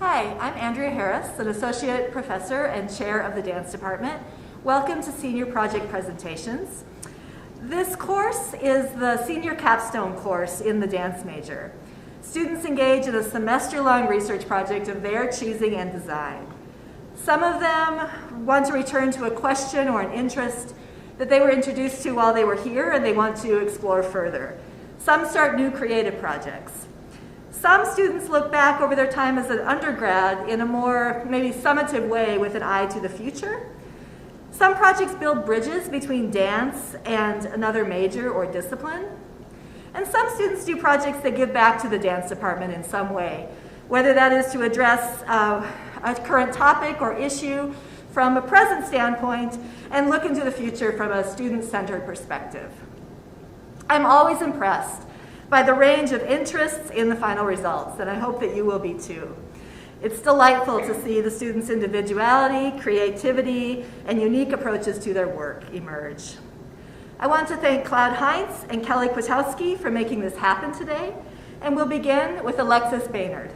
Hi, I'm Andrea Harris, an associate professor and chair of the dance department. Welcome to Senior Project Presentations. This course is the senior capstone course in the dance major. Students engage in a semester-long research project of their choosing and design. Some of them want to return to a question or an interest that they were introduced to while they were here and they want to explore further. Some start new creative projects. Some students look back over their time as an undergrad in a more maybe summative way with an eye to the future. Some projects build bridges between dance and another major or discipline. And some students do projects that give back to the dance department in some way, whether that is to address a current topic or issue from a present standpoint and look into the future from a student-centered perspective. I'm always impressed by the range of interests in the final results, and I hope that you will be too. It's delightful to see the students' individuality, creativity, and unique approaches to their work emerge. I want to thank Cloud Heinz and Kelly Kwiatkowski for making this happen today, and we'll begin with Alexis Baynard.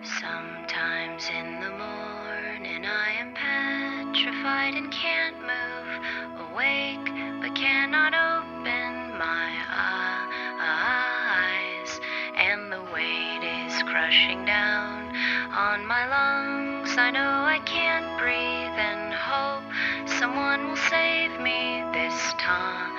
Sometimes in the morning I am petrified and can't move, awake but cannot open my eyes, and the weight is crushing down on my lungs. I know I can't breathe and hope someone will save me this time,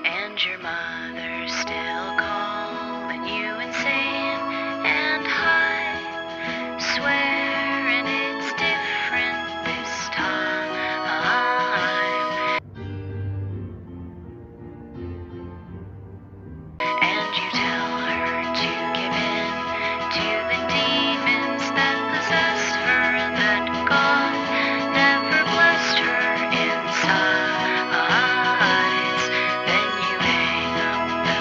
and your mother's still calling you insane, and I swear, and it's different this time. And you tell her to give in to the demons that possessed her, and that God never blessed her inside. Then you hang up the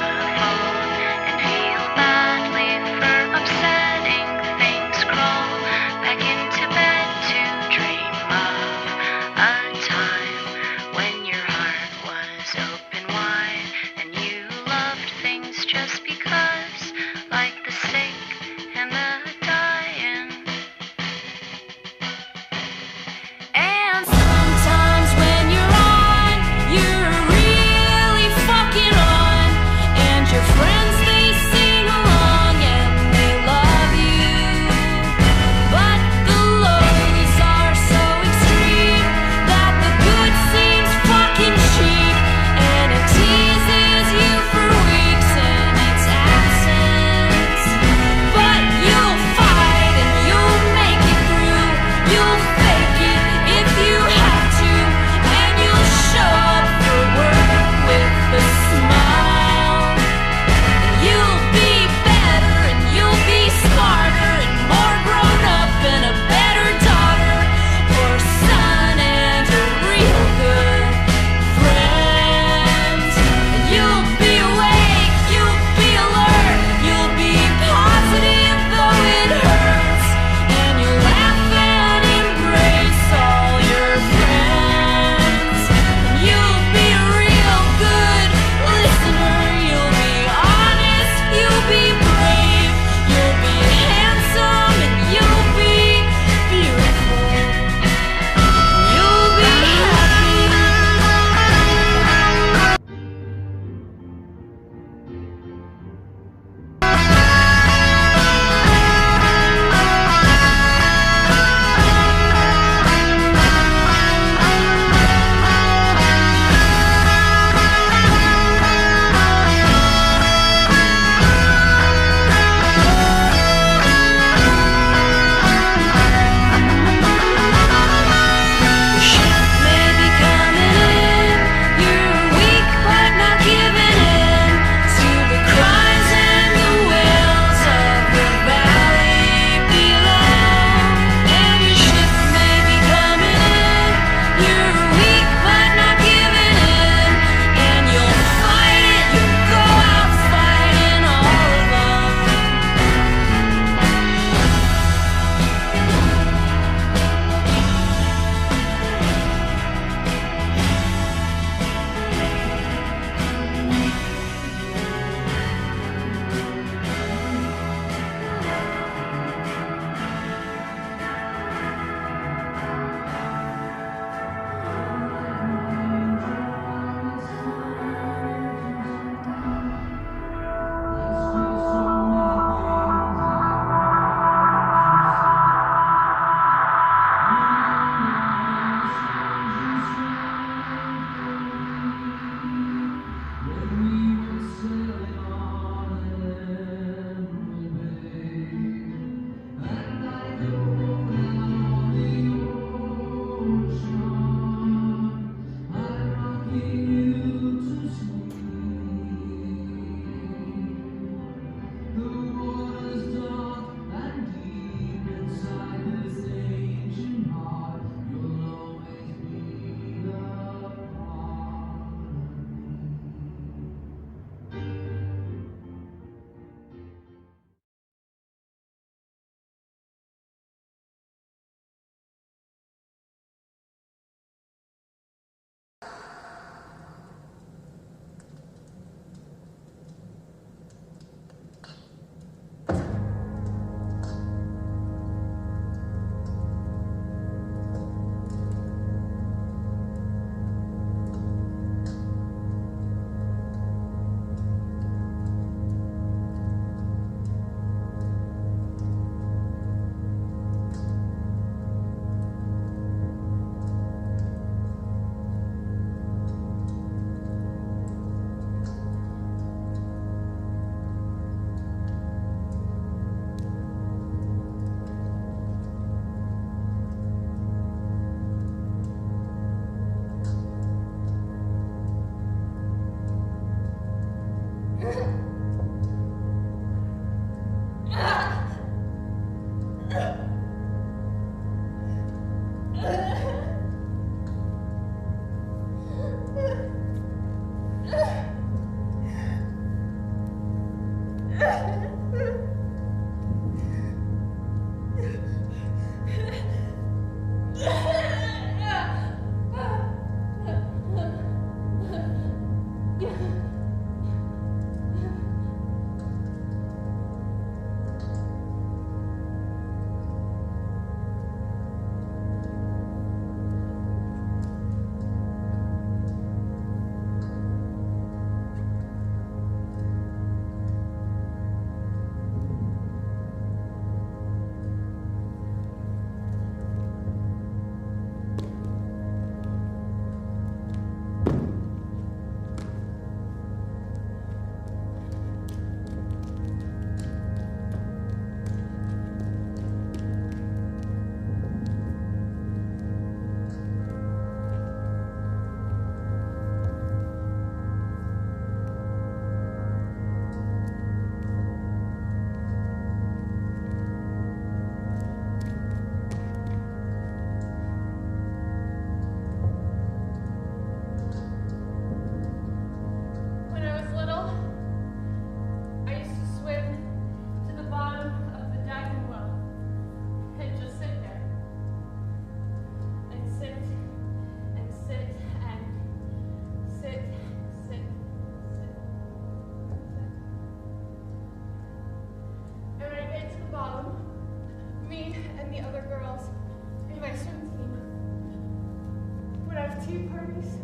have tea parties.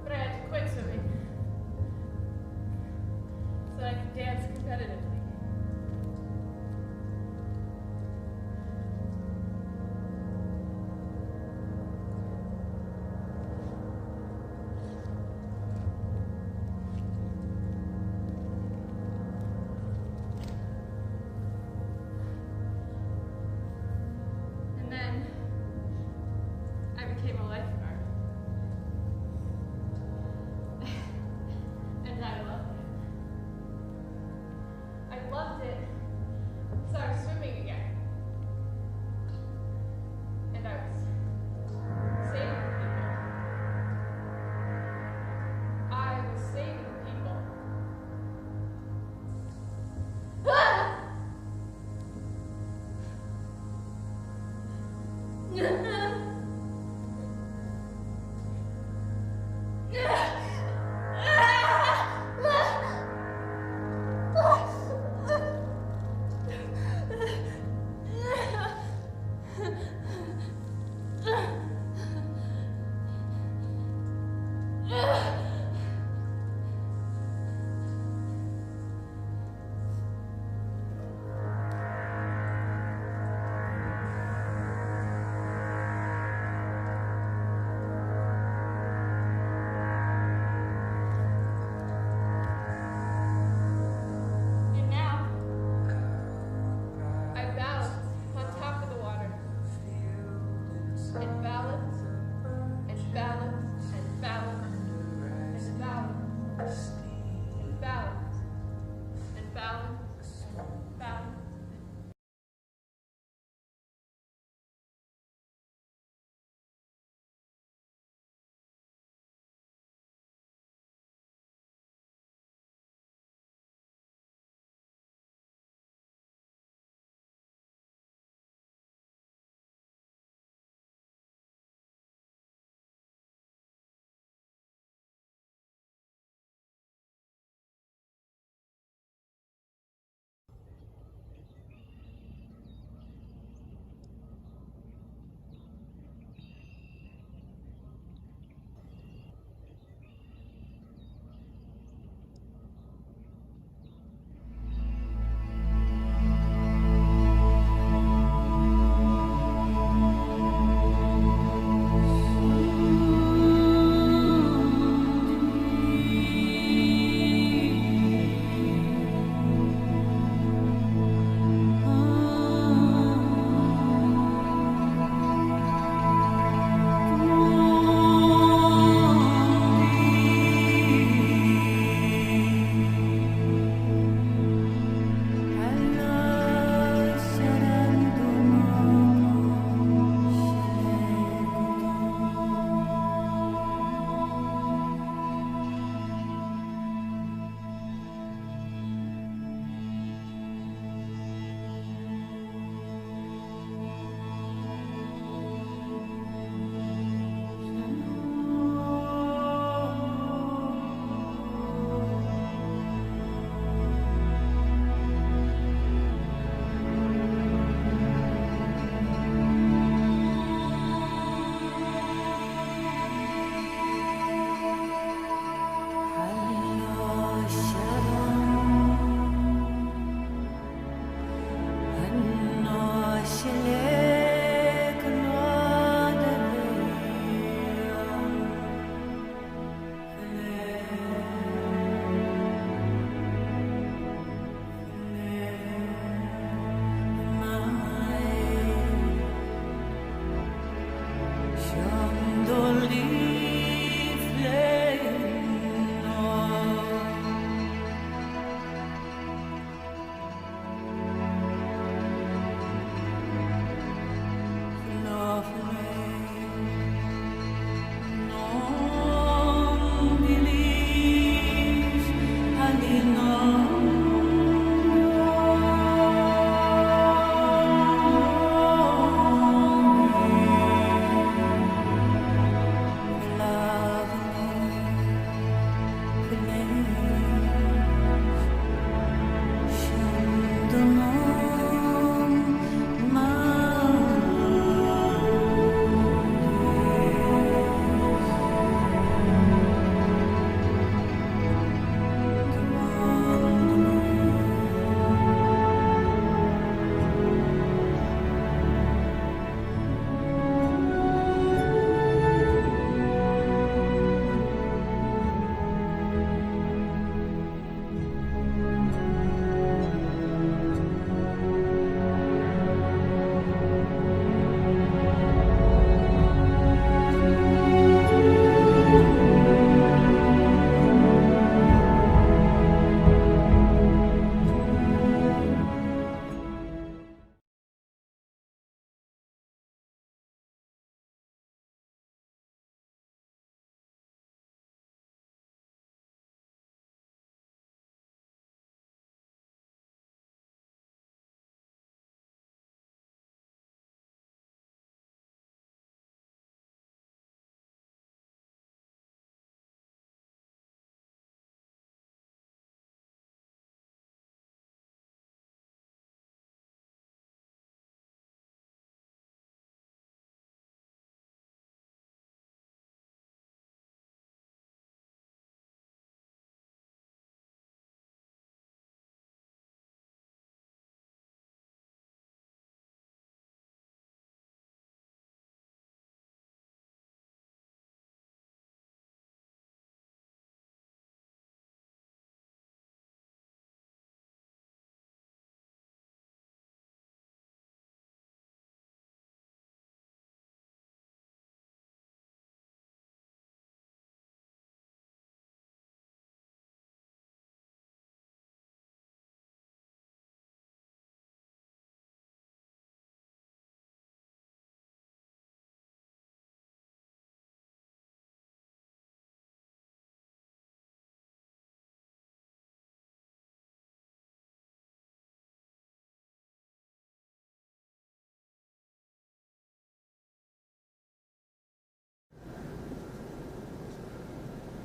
But I had to quit swimming so I could dance competitively. And then I became a lifeguard. And I loved it. I loved it, so I was swimming again. And I was saving people. I was saving people. Ah!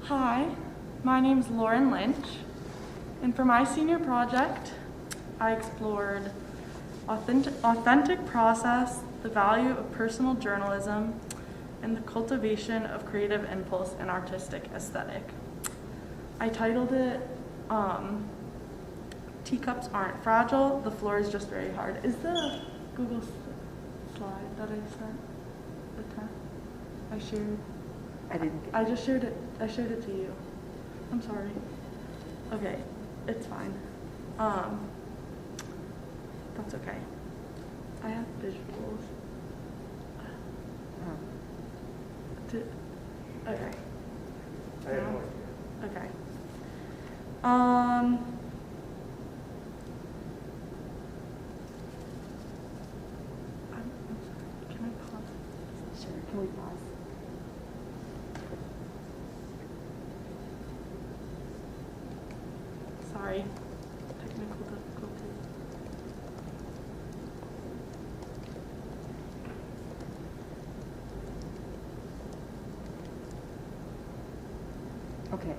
Hi, my name is Lauren Lynch, and for my senior project, I explored authentic process, the value of personal journalism, and the cultivation of creative impulse and artistic aesthetic. I titled it, Teacups Aren't Fragile, the Floor is Just Very Hard. Is the Google slide that I sent, the test I shared? I just shared it. I shared it to you. I'm sorry. Okay, it's fine. That's okay. I have visuals. Okay. I have no idea. Okay. I'm sorry. Can I pause? Sure, can we pause? Sorry. Technical difficulty. Okay.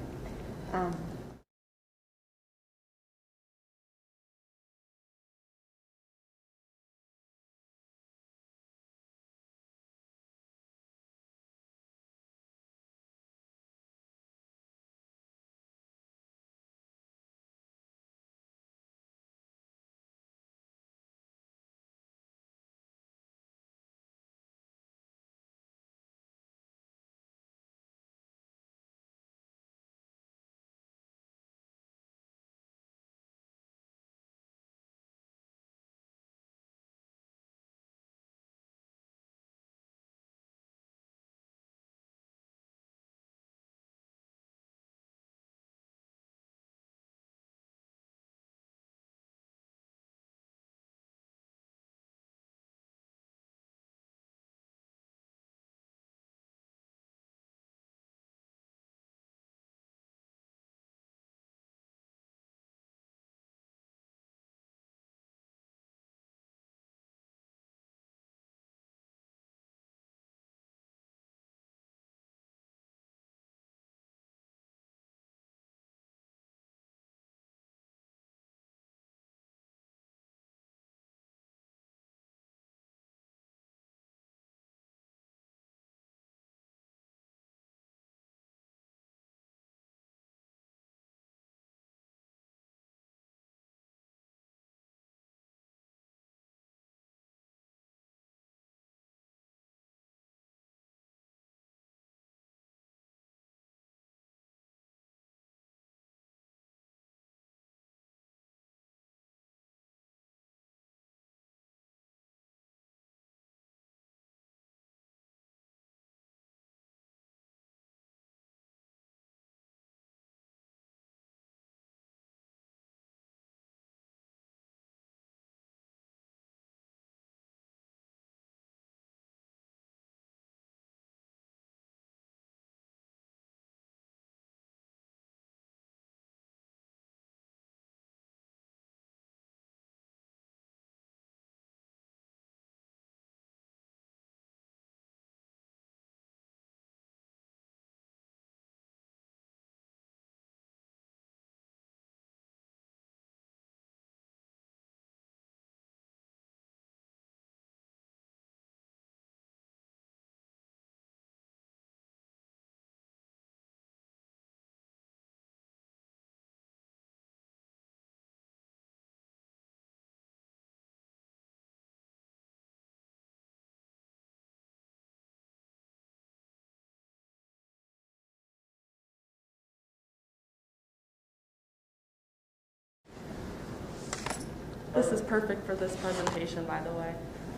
This is perfect for this presentation, by the way.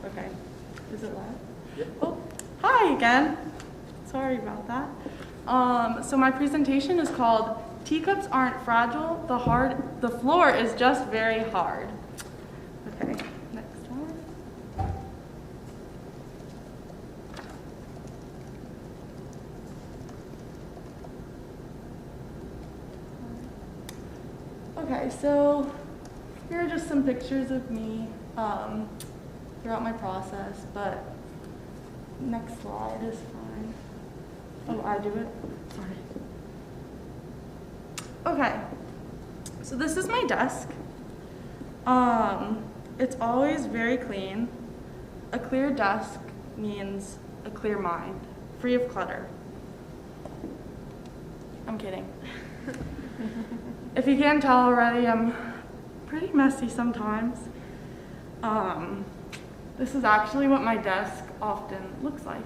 Okay. Is it live? Yeah. Oh, hi again. Sorry about that. So my presentation is called Teacups Aren't Fragile, the floor is just very hard. Okay, next one. Okay, so here are just some pictures of me throughout my process, but next slide is fine. Oh, I do it? Sorry. Okay, so this is my desk. It's always very clean. A clear desk means a clear mind, free of clutter. I'm kidding. If you can't tell already, I'm pretty messy sometimes. This is actually what my desk often looks like.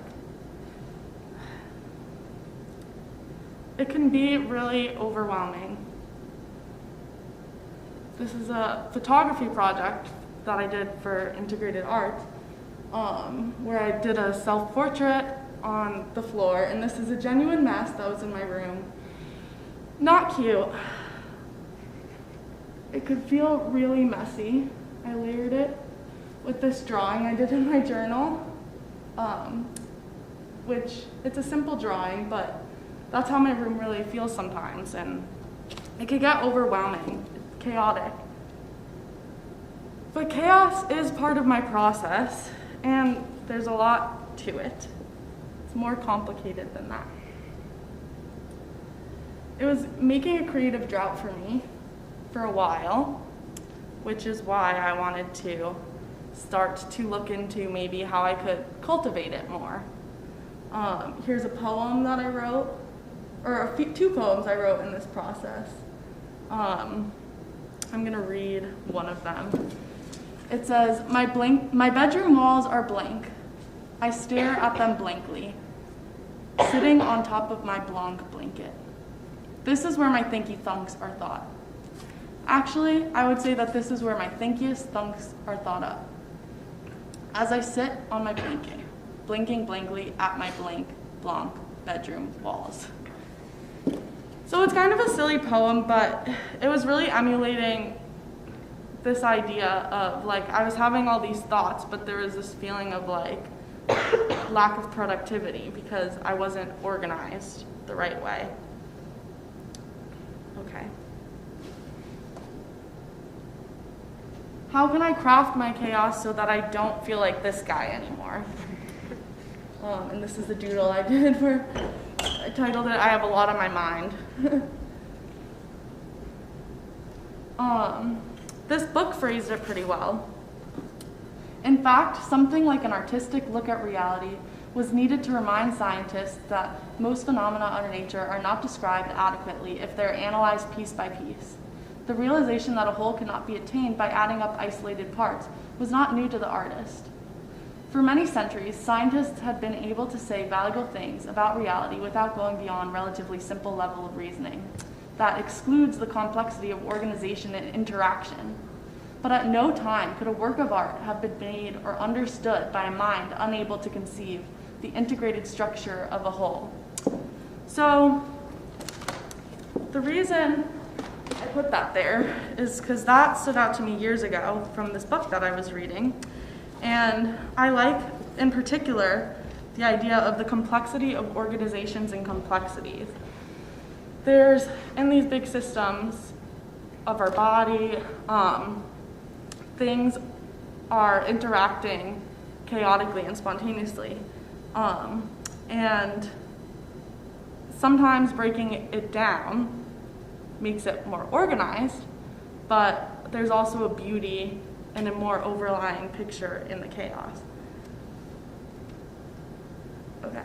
It can be really overwhelming. This is a photography project that I did for integrated art, where I did a self-portrait on the floor, and this is a genuine mess that was in my room. Not cute. It could feel really messy. I layered it with this drawing I did in my journal, which it's a simple drawing, but that's how my room really feels sometimes, and it can get overwhelming, chaotic. But chaos is part of my process, and there's a lot to it. It's more complicated than that. It was making a creative drought for me for a while, which is why I wanted to start to look into maybe how I could cultivate it more. Here's a poem that I wrote, or two poems I wrote in this process. I'm gonna read one of them. It says, my bedroom walls are blank. I stare at them blankly, sitting on top of my blanc blanket. This is where my thinky thunks are thought. Actually, I would say that this is where my thinkiest thunks are thought up. As I sit on my blanket, blinking blankly at my blank bedroom walls. So it's kind of a silly poem, but it was really emulating this idea of like, I was having all these thoughts, but there was this feeling of like lack of productivity because I wasn't organized the right way. Okay. How can I craft my chaos so that I don't feel like this guy anymore? And this is the doodle I did where I titled it, I Have a Lot on My Mind. This book phrased it pretty well. In fact, something like an artistic look at reality was needed to remind scientists that most phenomena under nature are not described adequately if they're analyzed piece by piece. The realization that a whole cannot be attained by adding up isolated parts was not new to the artist. For many centuries, scientists had been able to say valuable things about reality without going beyond relatively simple level of reasoning that excludes the complexity of organization and interaction. But at no time could a work of art have been made or understood by a mind unable to conceive the integrated structure of a whole. So the reason I put that there is because that stood out to me years ago from this book that I was reading. And I like, in particular, the idea of the complexity of organizations and complexities. There's, in these big systems of our body, things are interacting chaotically and spontaneously. And sometimes breaking it down makes it more organized, but there's also a beauty and a more overlying picture in the chaos. Okay,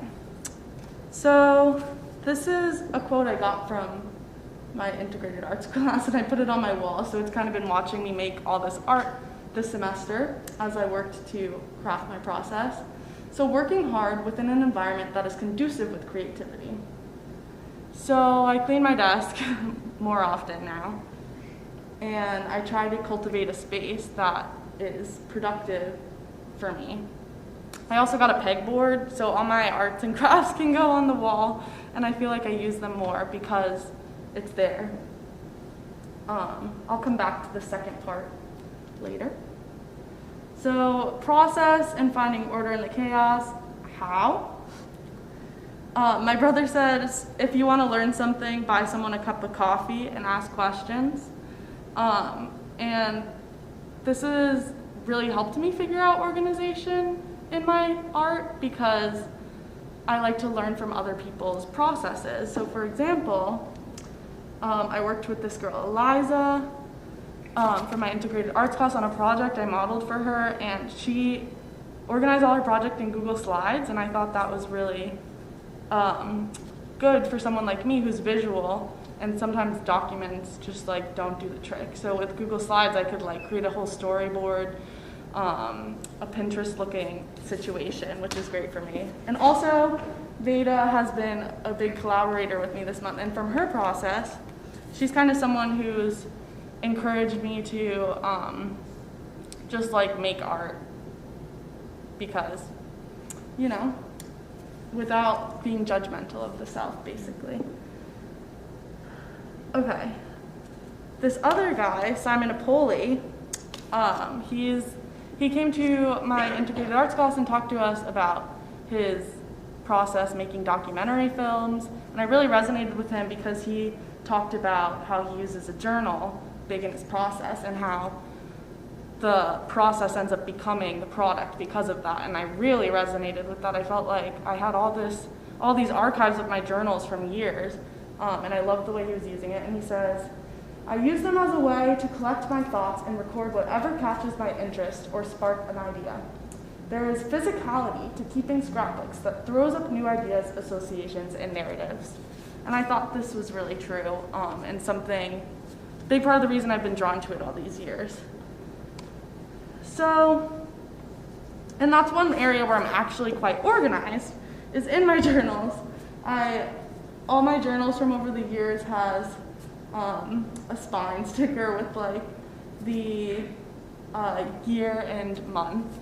so this is a quote I got from my integrated arts class, and I put it on my wall, so it's kind of been watching me make all this art this semester as I worked to craft my process. So working hard within an environment that is conducive with creativity. So I clean my desk more often now, and I try to cultivate a space that is productive for me. I also got a pegboard, so all my arts and crafts can go on the wall, and I feel like I use them more because it's there. I'll come back to the second part later. So process and finding order in the chaos. How? My brother says, if you want to learn something, buy someone a cup of coffee and ask questions. And this has really helped me figure out organization in my art because I like to learn from other people's processes. So for example, I worked with this girl, Eliza, for my integrated arts class on a project I modeled for her, and she organized all her project in Google Slides, and I thought that was really good for someone like me who's visual, and sometimes documents just like don't do the trick. So with Google Slides, I could like create a whole storyboard, a Pinterest looking situation, which is great for me. And also, Veda has been a big collaborator with me this month, and from her process, she's kind of someone who's encouraged me to just like make art because, you know, without being judgmental of the self, basically. Okay, this other guy, Simon Apoli, he came to my integrated arts class and talked to us about his process making documentary films, and I really resonated with him because he talked about how he uses a journal big in his process and how the process ends up becoming the product because of that, and I really resonated with that. I felt like I had all these archives of my journals from years, and I loved the way he was using it. And he says, I use them as a way to collect my thoughts and record whatever catches my interest or spark an idea. There is physicality to keeping scrapbooks that throws up new ideas, associations, and narratives. And I thought this was really true, and something, big part of the reason I've been drawn to it all these years. So, and that's one area where I'm actually quite organized, is in my journals. All my journals from over the years has a spine sticker with like the year and month.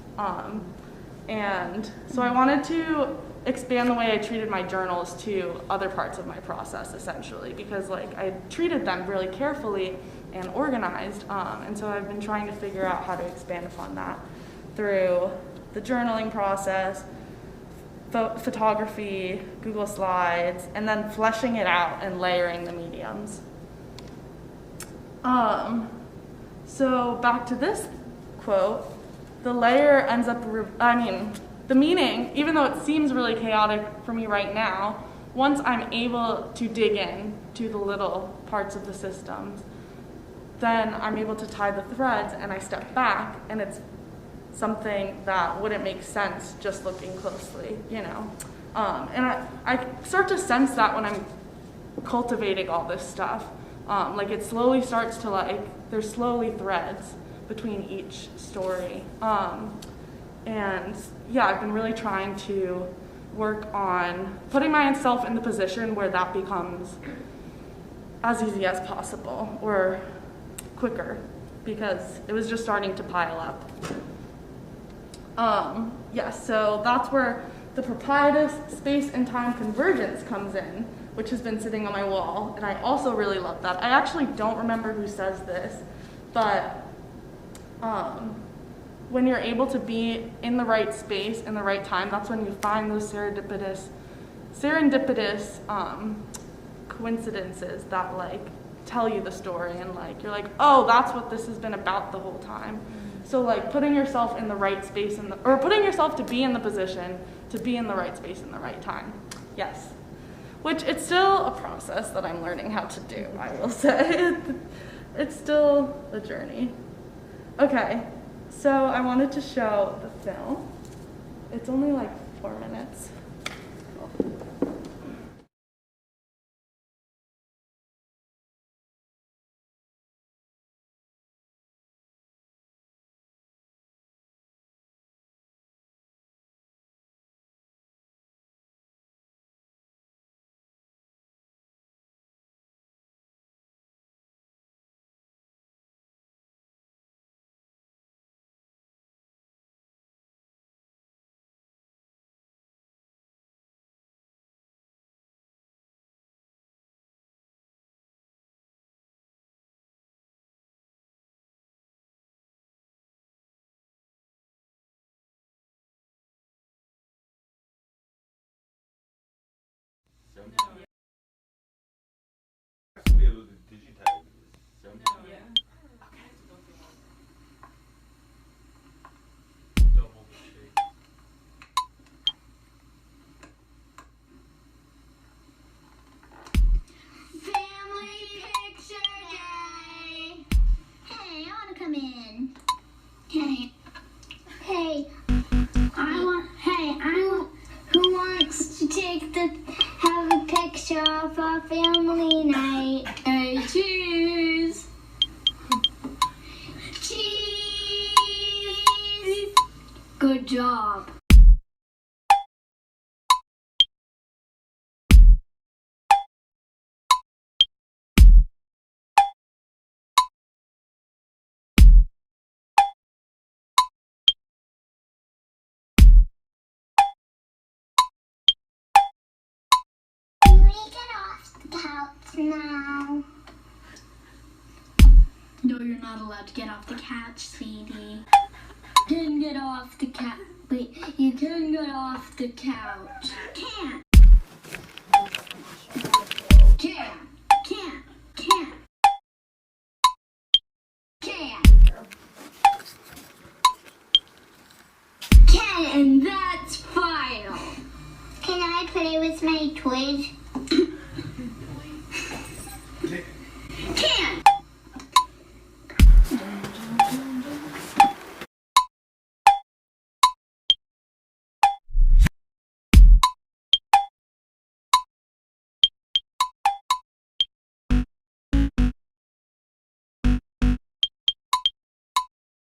And so I wanted to expand the way I treated my journals to other parts of my process, essentially, because like I treated them really carefully and organized, and so I've been trying to figure out how to expand upon that through the journaling process, photography, Google Slides, and then fleshing it out and layering the mediums. So back to this quote, the layer ends up, the meaning, even though it seems really chaotic for me right now, once I'm able to dig in to the little parts of the systems, then I'm able to tie the threads and I step back and it's something that wouldn't make sense just looking closely, you know? And I start to sense that when I'm cultivating all this stuff. Like it slowly starts to there's slowly threads between each story. And yeah, I've been really trying to work on putting myself in the position where that becomes as easy as possible or quicker, because it was just starting to pile up. Yes, so that's where the proprietus space and time convergence comes in, which has been sitting on my wall, and I also really love that. I actually don't remember who says this, but when you're able to be in the right space in the right time, that's when you find those serendipitous coincidences that like tell you the story, and like you're like, oh, that's what this has been about the whole time. So like putting yourself in the right space or putting yourself to be in the position to be in the right space in the right time. Yes. Which it's still a process that I'm learning how to do, I will say. It's still a journey. Okay, so I wanted to show the film. It's only like 4 minutes. Hey, who wants to have a picture of our family night? Hey, cheese! Cheese! Good job. Can we get off the couch now? No, you're not allowed to get off the couch, sweetie. You can get off the couch. Wait, you can get off the couch. Can't. Can't. Can't. Can't. Can't. Can, and that's final. Can I play with my toys? Can.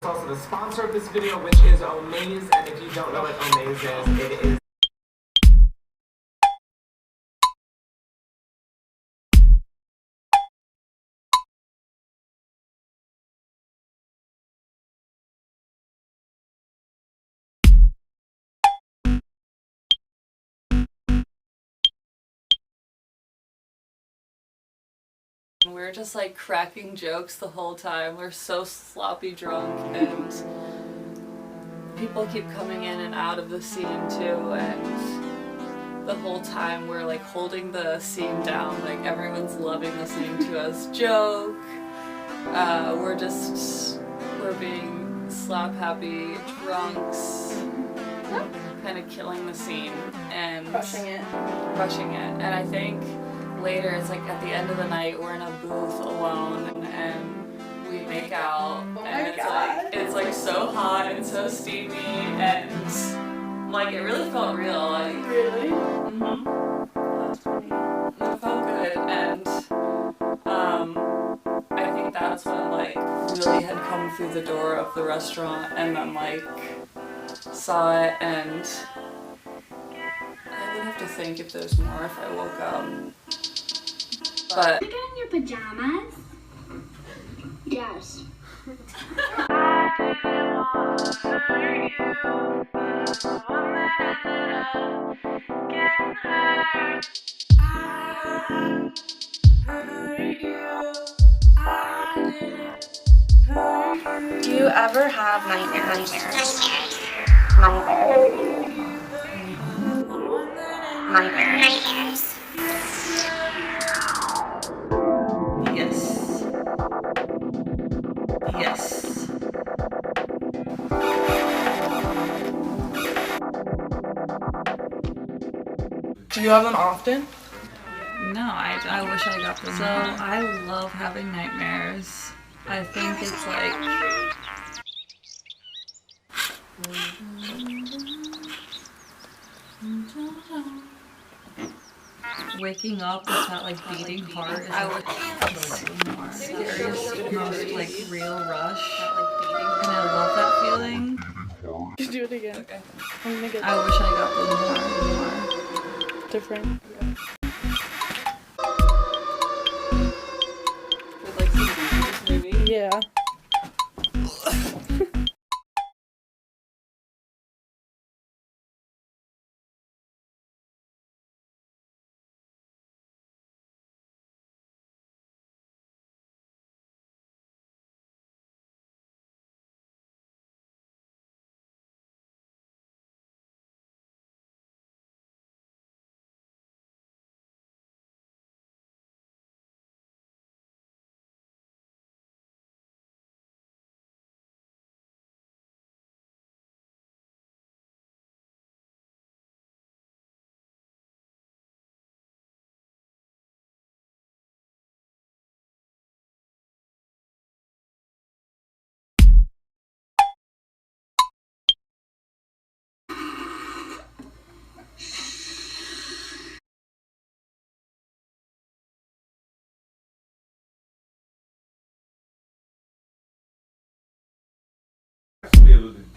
Also the sponsor of this video, which is Omaze, and if you don't know what Omaze is, it is We're just like cracking jokes the whole time. We're so sloppy drunk, and people keep coming in and out of the scene too, and the whole time we're like holding the scene down. Like everyone's loving listening to us joke. We're being slap happy drunks, kind of killing the scene and Crushing it. And I think later it's like at the end of the night we're in a booth alone and we make out, and it's like so hot and so steamy, and like it really felt real. Like Really? That's funny. It felt good, and I think that's when like really had come through the door of the restaurant, and then like saw it, and I would have to think if there's more if I woke up. But Are you in your pajamas? Yes. Do you ever have nightmares? Nightmares. yes. Yes. Do you have them often? No, I wish I got them. So I love having nightmares. I think it's like waking up with that like beating heart is like the scariest, most like real rush. And I love that feeling. Just do it again. Okay. I'm gonna get I wish I got them more. different. With like some beaches maybe. Yeah.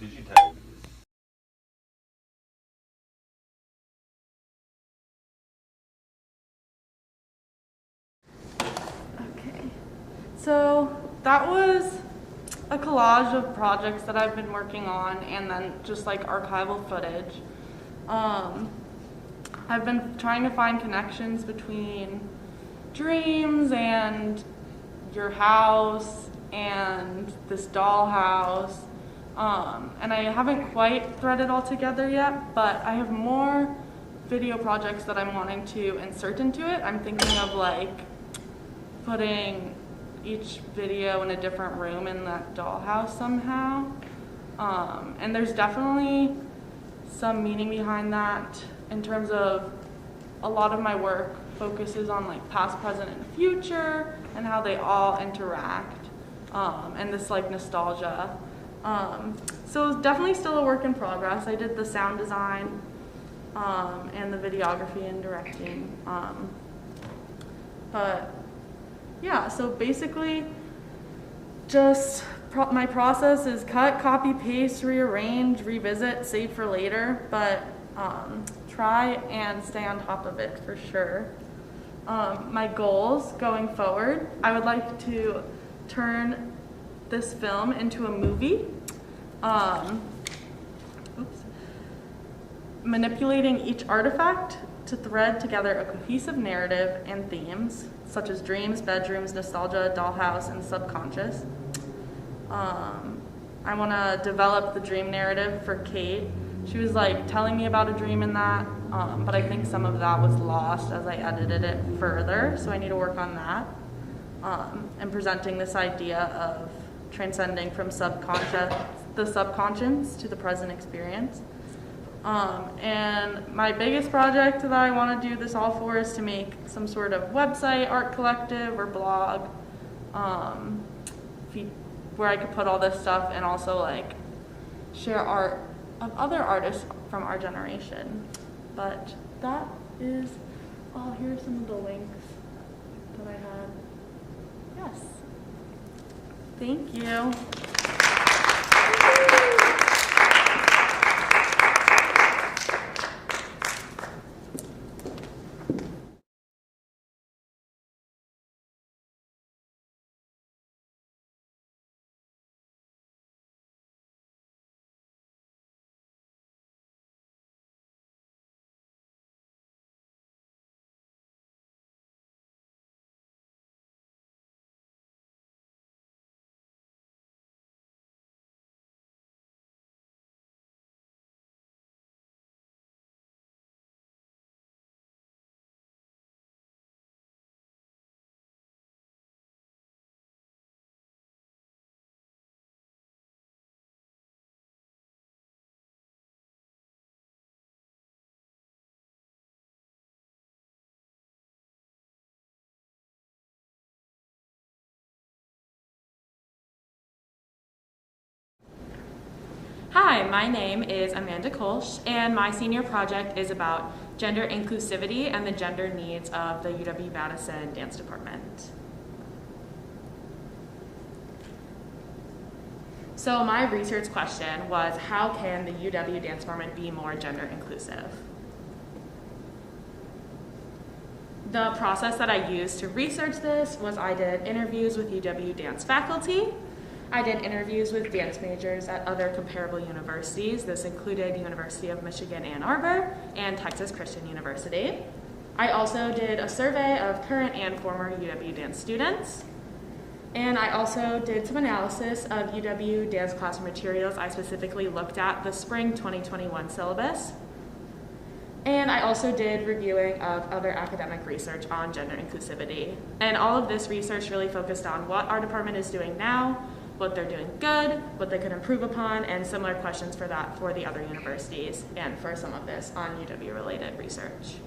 digitized. Okay, so that was a collage of projects that I've been working on, and then just like archival footage. I've been trying to find connections between dreams and your house and this dollhouse, and I haven't quite threaded all together yet, but I have more video projects that I'm wanting to insert into it. I'm thinking of like putting each video in a different room in that dollhouse somehow, and there's definitely some meaning behind that in terms of a lot of my work focuses on like past, present, and future and how they all interact, and this like nostalgia. So it's definitely still a work in progress. I did the sound design and the videography and directing, but yeah, so basically just my process is cut, copy, paste, rearrange, revisit, save for later, but try and stay on top of it for sure. My goals going forward, I would like to turn this film into a movie. Manipulating each artifact to thread together a cohesive narrative and themes, such as dreams, bedrooms, nostalgia, dollhouse, and subconscious. I want to develop the dream narrative for Kate. She was like telling me about a dream in that, but I think some of that was lost as I edited it further, so I need to work on that. And presenting this idea of transcending from the subconscious to the present experience. And my biggest project that I want to do this all for is to make some sort of website, art collective, or blog, where I could put all this stuff and also like share art of other artists from our generation. But that is all. Here's some of the links that I had. Yes. Thank you. Hi, my name is Amanda Kolsch, and my senior project is about gender inclusivity and the gender needs of the UW-Madison Dance Department. So my research question was, how can the UW Dance Department be more gender inclusive? The process that I used to research this was I did interviews with UW dance faculty. I did interviews with dance majors at other comparable universities. This included University of Michigan, Ann Arbor, and Texas Christian University. I also did a survey of current and former UW dance students. And I also did some analysis of UW dance classroom materials. I specifically looked at the spring 2021 syllabus. And I also did reviewing of other academic research on gender inclusivity. And all of this research really focused on what our department is doing now, what they're doing good, what they could improve upon, and similar questions for that for the other universities, and for some of this on UW-related research.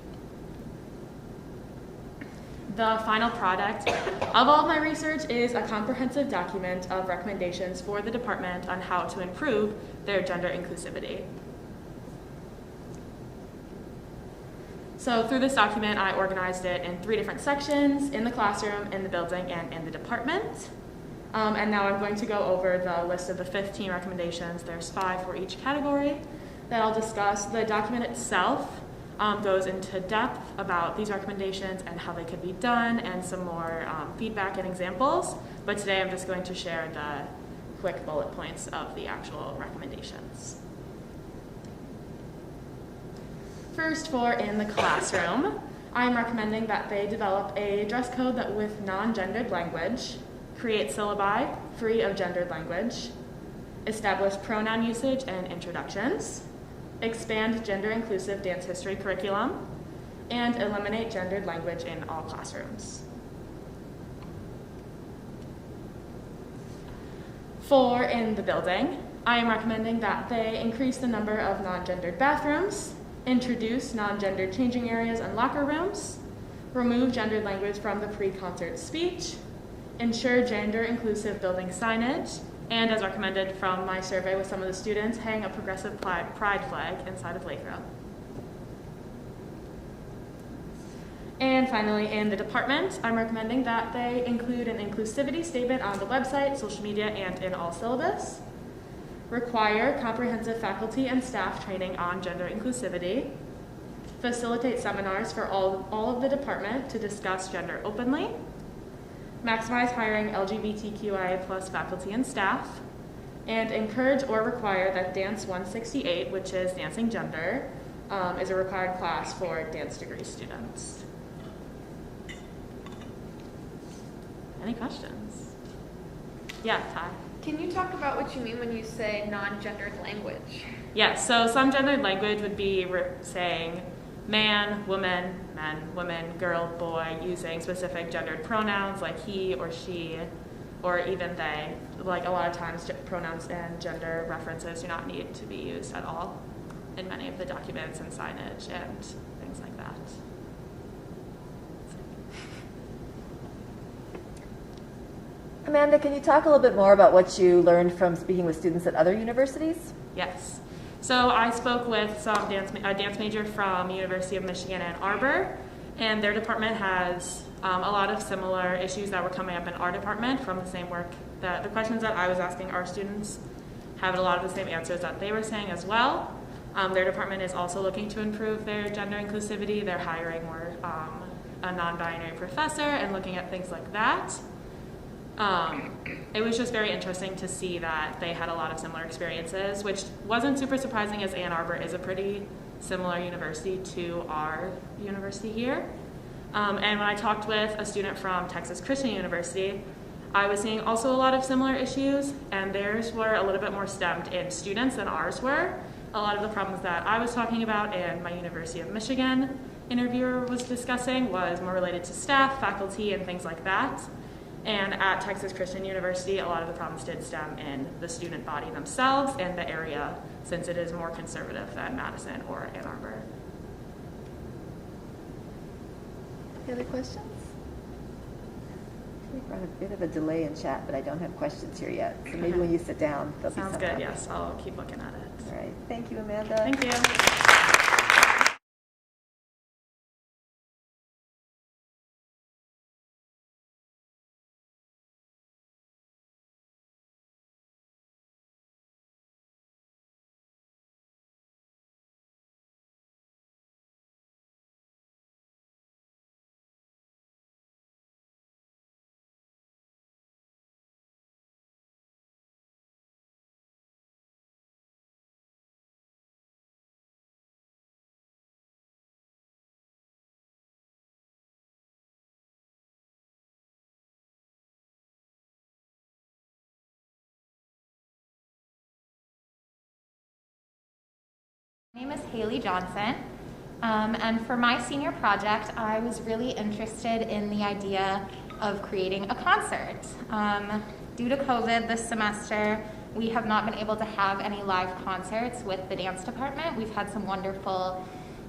The final product of all of my research is a comprehensive document of recommendations for the department on how to improve their gender inclusivity. So through this document, I organized it in 3 different sections: in the classroom, in the building, and in the department. And now I'm going to go over the list of the 15 recommendations. There's 5 for each category that I'll discuss. The document itself goes into depth about these recommendations and how they could be done and some more feedback and examples. But today I'm just going to share the quick bullet points of the actual recommendations. First, for in the classroom, I'm recommending that they develop a dress code that with non-gendered language, create syllabi free of gendered language, establish pronoun usage and introductions, expand gender-inclusive dance history curriculum, and eliminate gendered language in all classrooms. For in the building, I am recommending that they increase the number of non-gendered bathrooms, introduce non-gendered changing areas and locker rooms, remove gendered language from the pre-concert speech, ensure gender-inclusive building signage, and as recommended from my survey with some of the students, hang a progressive pride flag inside of Lathrop. And finally, in the department, I'm recommending that they include an inclusivity statement on the website, social media, and in all syllabus. Require comprehensive faculty and staff training on gender inclusivity. Facilitate seminars for all of the department to discuss gender openly. Maximize hiring LGBTQIA+ faculty and staff. And encourage or require that Dance 168, which is dancing gender, is a required class for dance degree students. Any questions? Yeah, Ty. Can you talk about what you mean when you say non-gendered language? Yes, so some gendered language would be saying man, woman, men, women, girl, boy, using specific gendered pronouns like he or she, or even they. Like a lot of times pronouns and gender references do not need to be used at all in many of the documents and signage and things like that. Amanda, can you talk a little bit more about what you learned from speaking with students at other universities? Yes. So I spoke with a dance major from University of Michigan Ann Arbor, and their department has a lot of similar issues that were coming up in our department from the same work. The questions that I was asking our students have a lot of the same answers that they were saying as well. Their department is also looking to improve their gender inclusivity. They're hiring more a non-binary professor and looking at things like that. It was just very interesting to see that they had a lot of similar experiences, which wasn't super surprising as Ann Arbor is a pretty similar university to our university here. And when I talked with a student from Texas Christian University, I was seeing also a lot of similar issues, and theirs were a little bit more stemmed in students than ours were. A lot of the problems that I was talking about and my University of Michigan interviewer was discussing was more related to staff, faculty, and things like that. And at Texas Christian University, a lot of the problems did stem in the student body themselves and the area, since it is more conservative than Madison or Ann Arbor. Any other questions? We've got a bit of a delay in chat, but I don't have questions here yet. So maybe when you sit down, there'll be some. Sounds good, yes. I'll keep looking at it. All right. Thank you, Amanda. Thank you. My name is Haley Johnson, and for my senior project, I was really interested in the idea of creating a concert. Due to COVID this semester, we have not been able to have any live concerts with the dance department. We've had some wonderful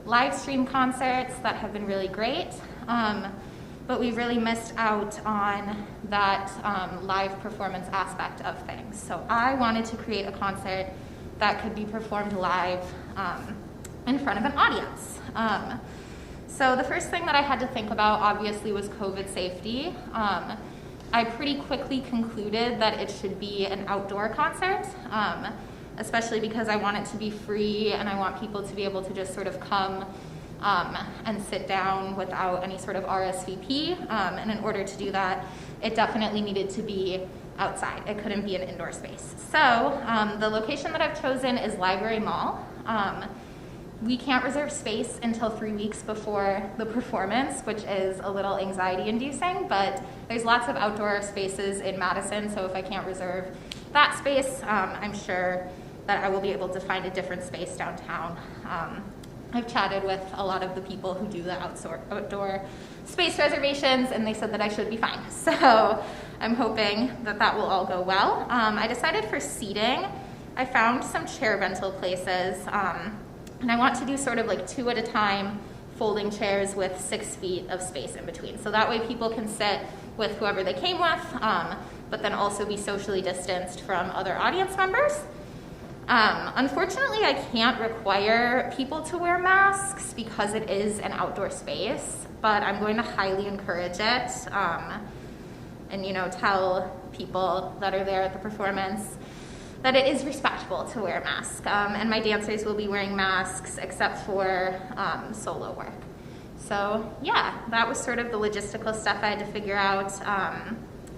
live stream concerts that have been really great, but we've really missed out on that live performance aspect of things. So I wanted to create a concert that could be performed live in front of an audience. So the first thing that I had to think about obviously was COVID safety. I pretty quickly concluded that it should be an outdoor concert, especially because I want it to be free and I want people to be able to just sort of come and sit down without any sort of RSVP. And in order to do that, it definitely needed to be outside. It couldn't be an indoor space. So the location that I've chosen is Library Mall. We can't reserve space until 3 weeks before the performance, which is a little anxiety-inducing, but there's lots of outdoor spaces in Madison, so if I can't reserve that space, I'm sure that I will be able to find a different space downtown. I've chatted with a lot of the people who do the outdoor space reservations, and they said that I should be fine. So I'm hoping that that will all go well. I decided for seating, I found some chair rental places, and I want to do sort of like 2 at a time folding chairs with 6 feet of space in between. So that way people can sit with whoever they came with, but then also be socially distanced from other audience members. Unfortunately, I can't require people to wear masks because it is an outdoor space, but I'm going to highly encourage it, and tell people that are there at the performance that it is respectful to wear a mask. And my dancers will be wearing masks except for solo work. So yeah, that was sort of the logistical stuff I had to figure out.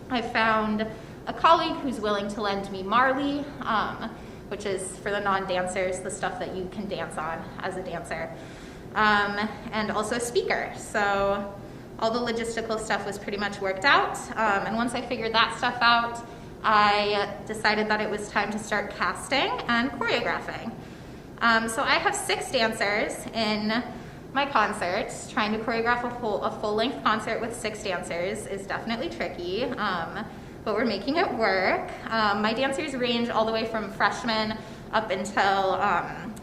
I found a colleague who's willing to lend me Marley, which is for the non-dancers, the stuff that you can dance on as a dancer, and also a speaker. So all the logistical stuff was pretty much worked out. And once I figured that stuff out, I decided that it was time to start casting and choreographing. So I have 6 dancers in my concert. Trying to choreograph a full-length concert with 6 dancers is definitely tricky, but we're making it work. My dancers range all the way from freshmen up until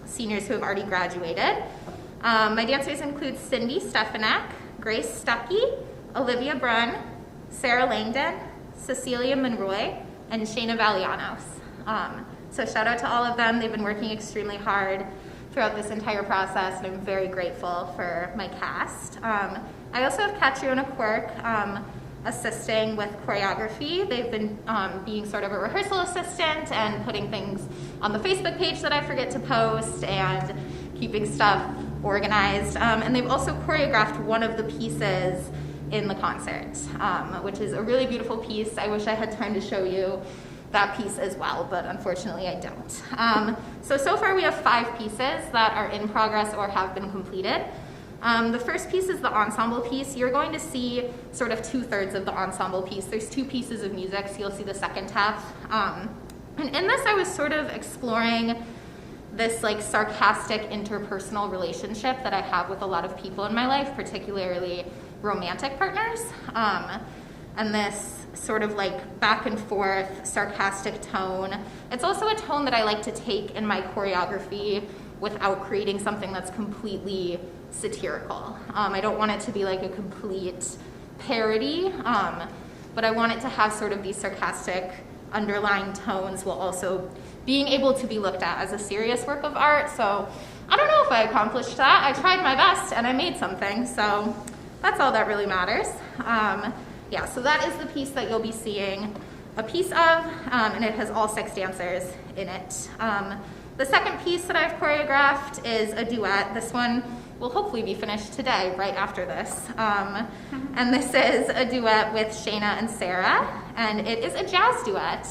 seniors who have already graduated. My dancers include Cindy Stefanek, Grace Stuckey, Olivia Brunn, Sarah Langdon, Cecilia Monroy, and Shayna Valianos. So shout out to all of them. They've been working extremely hard throughout this entire process, and I'm very grateful for my cast. I also have Katrina Quirk assisting with choreography. They've been being sort of a rehearsal assistant and putting things on the Facebook page that I forget to post and keeping stuff organized. And they've also choreographed one of the pieces in the concert, which is a really beautiful piece. I wish I had time to show you that piece as well, but unfortunately I don't. So far we have 5 pieces that are in progress or have been completed. The first piece is the ensemble piece. You're going to see sort of 2/3 of the ensemble piece. There's 2 pieces of music, so you'll see the second half. And in this I was sort of exploring this like sarcastic interpersonal relationship that I have with a lot of people in my life, particularly romantic partners, and this sort of like back and forth sarcastic tone. It's also a tone that I like to take in my choreography without creating something that's completely satirical. I don't want it to be like a complete parody, but I want it to have sort of these sarcastic underlying tones while also being able to be looked at as a serious work of art. So I don't know if I accomplished that. I tried my best and I made something, so that's all that really matters. Yeah, so that is the piece that you'll be seeing a piece of, and it has all 6 dancers in it. The second piece that I've choreographed is a duet. This one will hopefully be finished today, right after this. And this is a duet with Shayna and Sarah, and it is a jazz duet.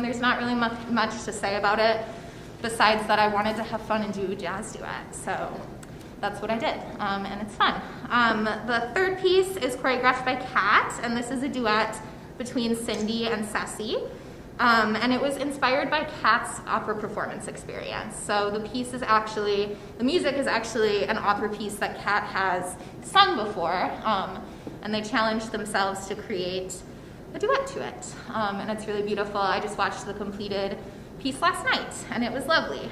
There's not really much to say about it, besides that I wanted to have fun and do a jazz duet. So that's what I did, and it's fun. The third piece is choreographed by Kat, and this is a duet between Cindy and Sassy. And it was inspired by Kat's opera performance experience. So the music is actually an opera piece that Kat has sung before, and they challenged themselves to create a duet to it. And it's really beautiful. I just watched the completed piece last night, and it was lovely.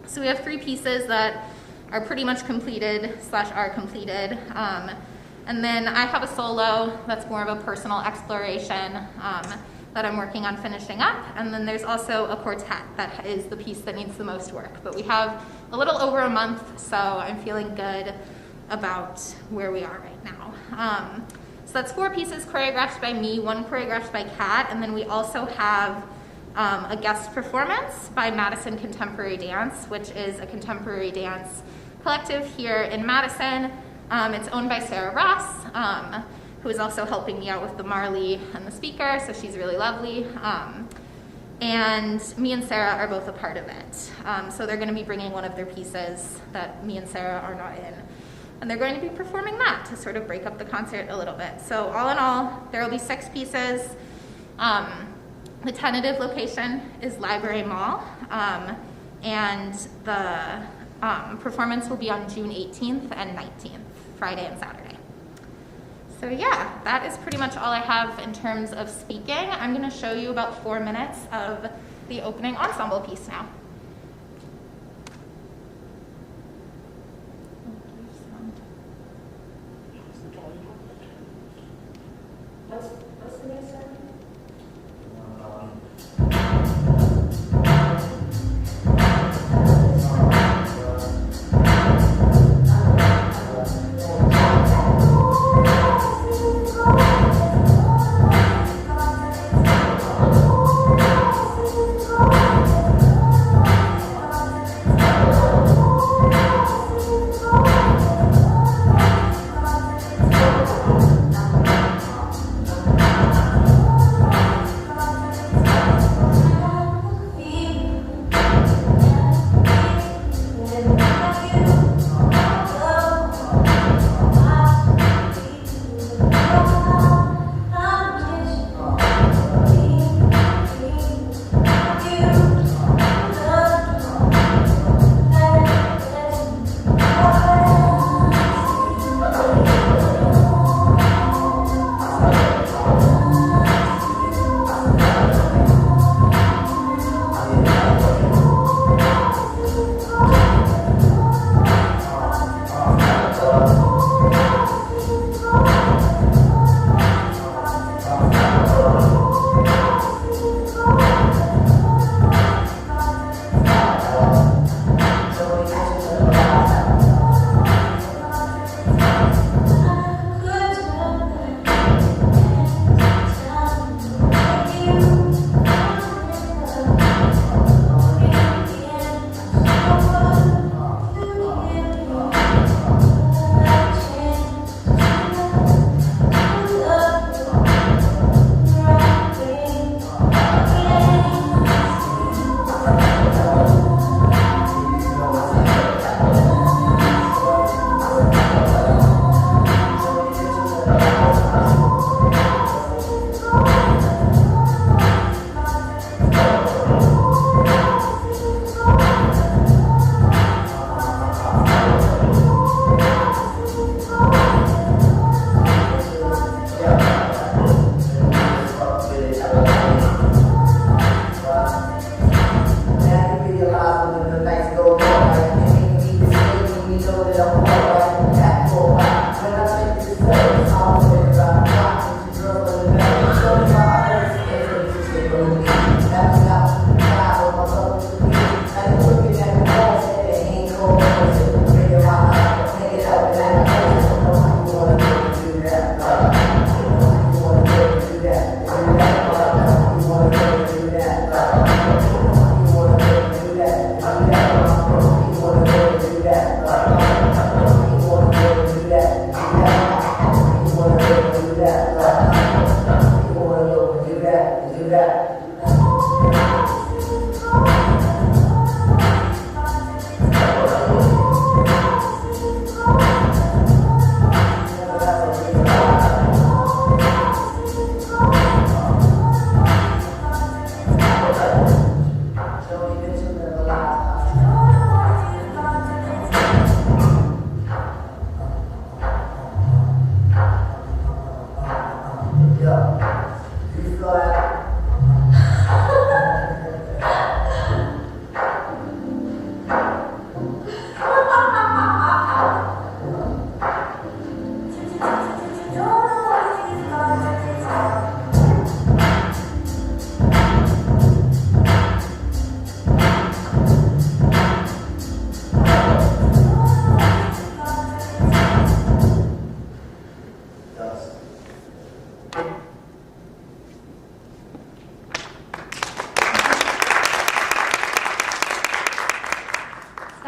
So we have 3 pieces that are pretty much completed / are completed. And then I have a solo that's more of a personal exploration that I'm working on finishing up. And then there's also a quartet that is the piece that needs the most work. But we have a little over a month, so I'm feeling good about where we are right now. So that's 4 pieces choreographed by me, 1 choreographed by Kat, and then we also have a guest performance by Madison Contemporary Dance, which is a contemporary dance collective here in Madison. It's owned by Sarah Ross, who is also helping me out with the Marley and the speaker, so she's really lovely. And me and Sarah are both a part of it. So they're going to be bringing one of their pieces that me and Sarah are not in. And they're going to be performing that to sort of break up the concert a little bit. So all in all, there will be 6 pieces. The tentative location is Library Mall. And the performance will be on June 18th and 19th, Friday and Saturday. So yeah, that is pretty much all I have in terms of speaking. I'm going to show you about 4 minutes of the opening ensemble piece now.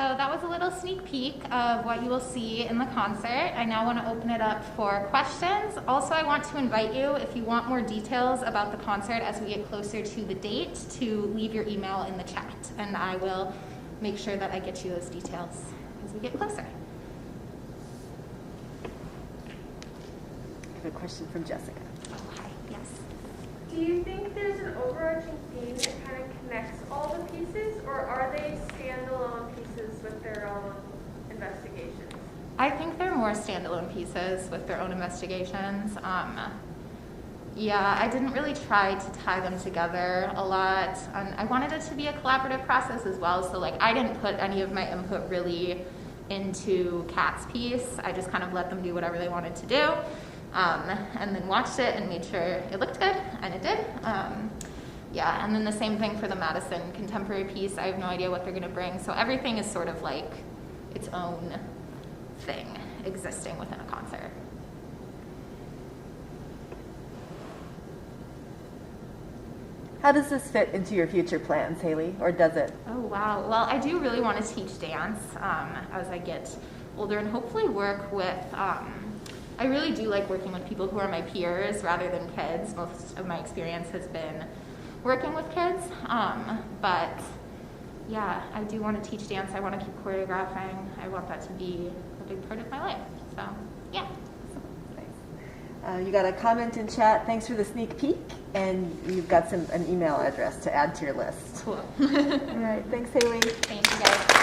so that was a little sneak peek of what you will see in the concert. I now want to open it up for questions. Also, I want to invite you, if you want more details about the concert as we get closer to the date, to leave your email in the chat, and I will make sure that I get you those details as we get closer. I have a question from Jessica. Oh, hi. Yes. Do you think there's an overarching theme that kind of connects all the pieces, or are they standalone pieces with their own investigations? I think they're more standalone pieces with their own investigations. Yeah, I didn't really try to tie them together a lot. I wanted it to be a collaborative process as well, so like I didn't put any of my input really into Kat's piece. I just kind of let them do whatever they wanted to do. And then watched it and made sure it looked good, and it did. Yeah, and then the same thing for the Madison contemporary piece. I have no idea what they're going to bring, so everything is sort of like its own thing existing within a concert. How does this fit into your future plans, Haley, or does it? Oh, wow. Well, I do really want to teach dance as I get older and hopefully work with I really do like working with people who are my peers rather than kids. Most of my experience has been working with kids. But yeah, I do want to teach dance. I want to keep choreographing. I want that to be a big part of my life. So yeah. Nice. You got a comment in chat. Thanks for the sneak peek. And you've got an email address to add to your list. Cool. All right. Thanks, Haley. Thank you, guys.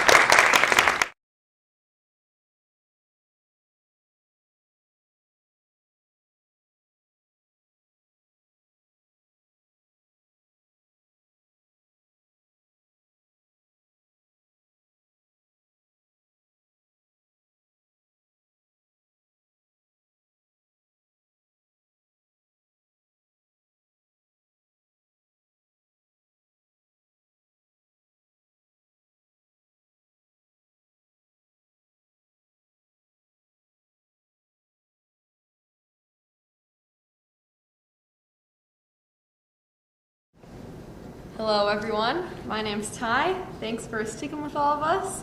Hello everyone, my name's Ty. Thanks for sticking with all of us.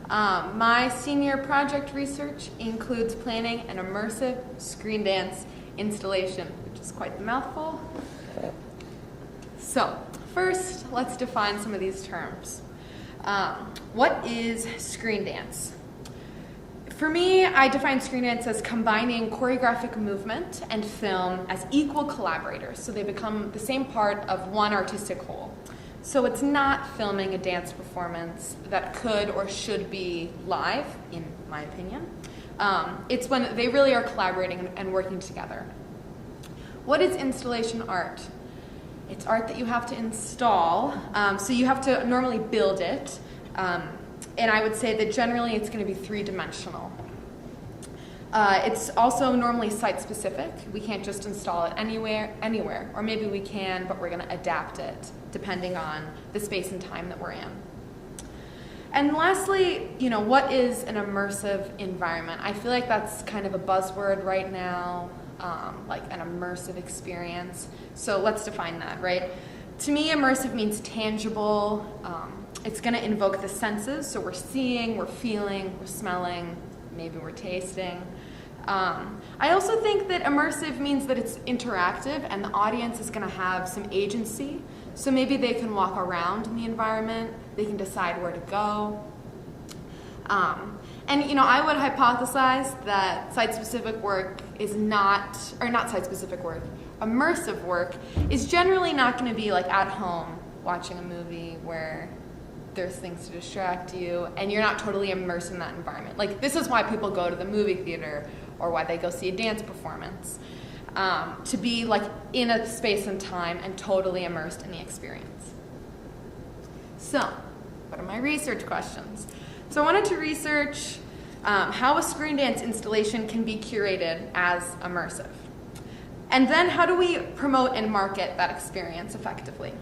My senior project research includes planning an immersive screen dance installation, which is quite the mouthful. So, first, let's define some of these terms. What is screen dance? For me, I define screen dance as combining choreographic movement and film as equal collaborators, so they become the same part of one artistic whole. So it's not filming a dance performance that could or should be live, in my opinion. It's when they really are collaborating and working together. What is installation art? It's art that you have to install, so you have to normally build it. And I would say that generally it's going to be three-dimensional. It's also normally site-specific. We can't just install it anywhere, or maybe we can, but we're going to adapt it depending on the space and time that we're in. And lastly, what is an immersive environment? I feel like that's kind of a buzzword right now, like an immersive experience. So let's define that, right? To me, immersive means tangible. It's going to invoke the senses, so we're seeing, we're feeling, we're smelling, maybe we're tasting. I also think that immersive means that it's interactive and the audience is going to have some agency. So maybe they can walk around in the environment, they can decide where to go. And I would hypothesize that site-specific work is not site-specific work, immersive work is generally not going to be like at home watching a movie where there's things to distract you and you're not totally immersed in that environment. Like, this is why people go to the movie theater or why they go see a dance performance, to be like in a space and time and totally immersed in the experience. So, what are my research questions? So I wanted to research how a screen dance installation can be curated as immersive. And then how do we promote and market that experience effectively?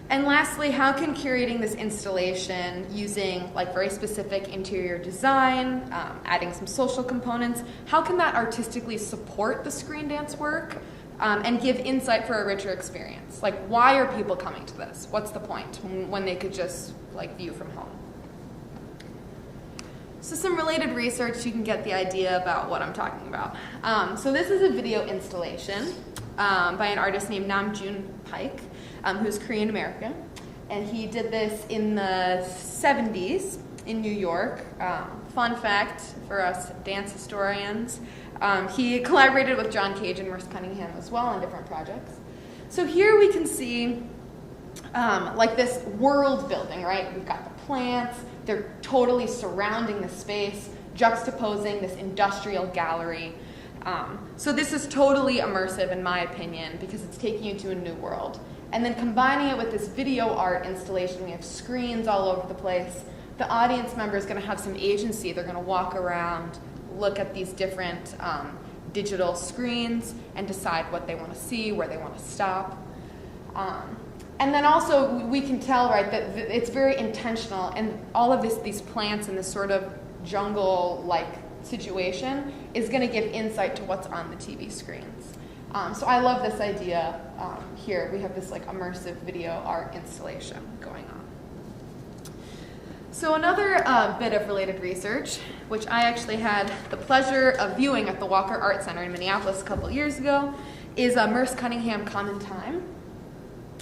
And lastly, how can curating this installation using like very specific interior design, adding some social components, how can that artistically support the screen dance work and give insight for a richer experience? Like, why are people coming to this? What's the point when they could just like view from home? So some related research, you can get the idea about what I'm talking about. So this is a video installation by an artist named Namjoon Paik, who's Korean American. And he did this in the 70s in New York. Fun fact for us dance historians, he collaborated with John Cage and Merce Cunningham as well on different projects. So here we can see like this world building, right? We've got the plants, they're totally surrounding the space, juxtaposing this industrial gallery. So this is totally immersive in my opinion because it's taking you to a new world. And then combining it with this video art installation, we have screens all over the place. The audience member is going to have some agency. They're going to walk around, look at these different digital screens and decide what they want to see, where they want to stop. And then also we can tell, right, that it's very intentional, and all of these plants in this sort of jungle-like situation is going to give insight to what's on the TV screens. So I love this idea here. We have this like immersive video art installation going on. So another bit of related research, which I actually had the pleasure of viewing at the Walker Art Center in Minneapolis a couple years ago, is Merce Cunningham Common Time.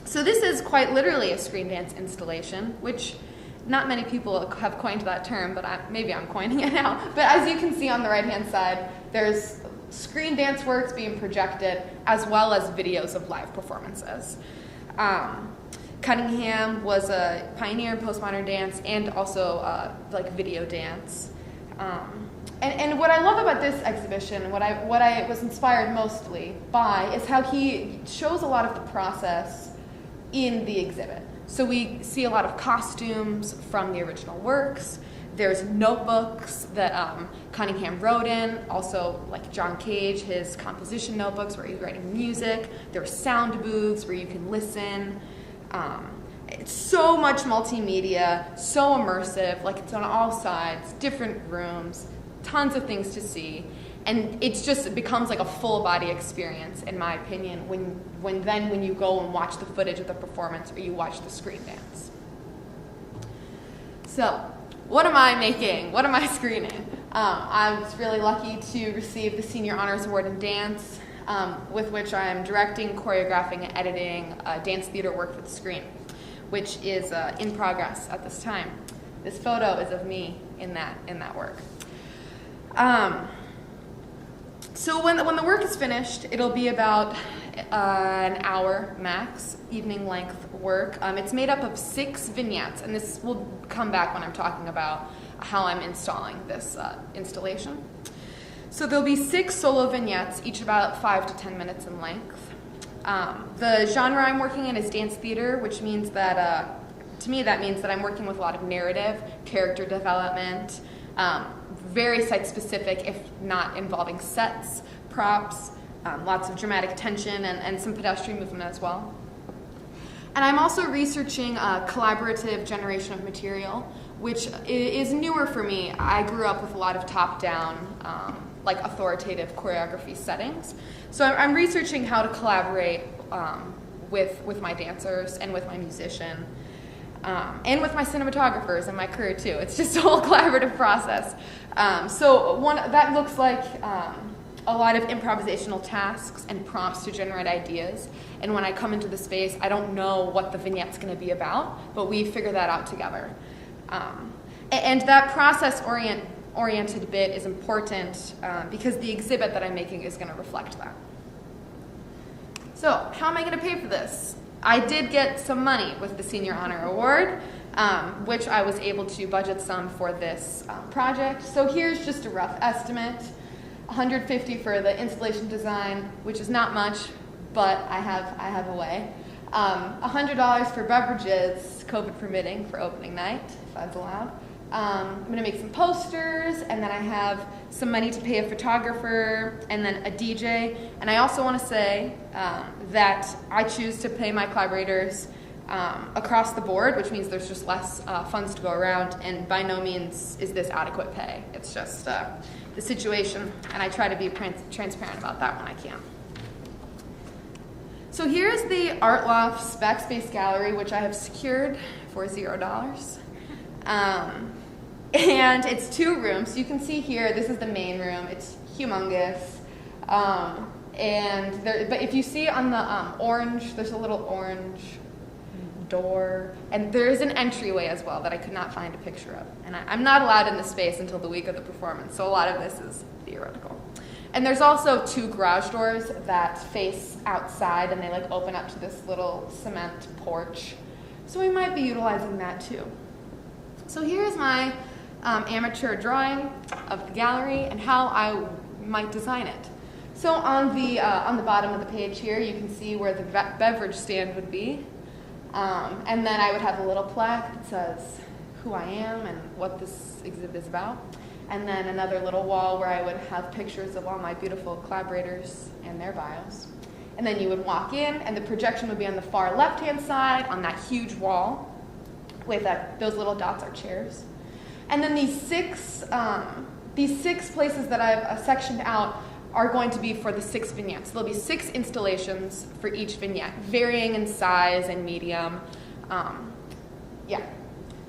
So this is quite literally a screen dance installation, which not many people have coined that term, but maybe I'm coining it now. But as you can see on the right-hand side, there's screen dance works being projected as well as videos of live performances. Cunningham was a pioneer in postmodern dance and also like video dance. And what I love about this exhibition, what I was inspired mostly by, is how he shows a lot of the process in the exhibit. So we see a lot of costumes from the original works. There's notebooks that Cunningham wrote in, also like John Cage, his composition notebooks where he's writing music. There's sound booths where you can listen. It's so much multimedia, so immersive, like it's on all sides, different rooms, tons of things to see. And it becomes like a full body experience, in my opinion, when you go and watch the footage of the performance or you watch the screen dance. So, what am I making? What am I screening? I was really lucky to receive the Senior Honors Award in Dance, with which I am directing, choreographing, and editing dance theater work for the screen, which is in progress at this time. This photo is of me in that work. So when the work is finished, it'll be about an hour max, evening length work. It's made up of 6 vignettes, and this will come back when I'm talking about how I'm installing this installation. So there'll be 6 solo vignettes, each about 5 to 10 minutes in length. The genre I'm working in is dance theater, which means that, to me, that means that I'm working with a lot of narrative, character development, very site-specific, if not involving sets, props, lots of dramatic tension, and some pedestrian movement as well. And I'm also researching collaborative generation of material, which is newer for me. I grew up with a lot of top-down, like authoritative choreography settings. So I'm researching how to collaborate with my dancers and with my musician, and with my cinematographers and my crew too. It's just a whole collaborative process. So that looks like a lot of improvisational tasks and prompts to generate ideas. And when I come into the space, I don't know what the vignette's going to be about, but we figure that out together. And that process-oriented bit is important because the exhibit that I'm making is going to reflect that. So how am I going to pay for this? I did get some money with the Senior Honor Award, which I was able to budget some for this project. So here's just a rough estimate. $150 for the installation design, which is not much, but I have a way. $100 for beverages, COVID permitting, for opening night, if that's allowed. I'm going to make some posters, and then I have some money to pay a photographer, and then a DJ. And I also want to say that I choose to pay my collaborators across the board, which means there's just less funds to go around, and by no means is this adequate pay. It's just the situation, and I try to be transparent about that when I can. So here's the Art Loft's backspace gallery, which I have secured for $0. And it's 2 rooms. So you can see here, this is the main room. It's humongous. But if you see on the orange, there's a little orange door. And there is an entryway as well that I could not find a picture of. And I'm not allowed in the space until the week of the performance. So a lot of this is theoretical. And there's also 2 garage doors that face outside, and they like open up to this little cement porch. So we might be utilizing that too. So here's my amateur drawing of the gallery and how I might design it. So on the bottom of the page here, you can see where the beverage stand would be. And then I would have a little plaque that says who I am and what this exhibit is about. And then another little wall where I would have pictures of all my beautiful collaborators and their bios. And then you would walk in, and the projection would be on the far left-hand side on that huge wall with those little dots are chairs. And then these six places that I've sectioned out are going to be for the 6 vignettes. There'll be 6 installations for each vignette, varying in size and medium.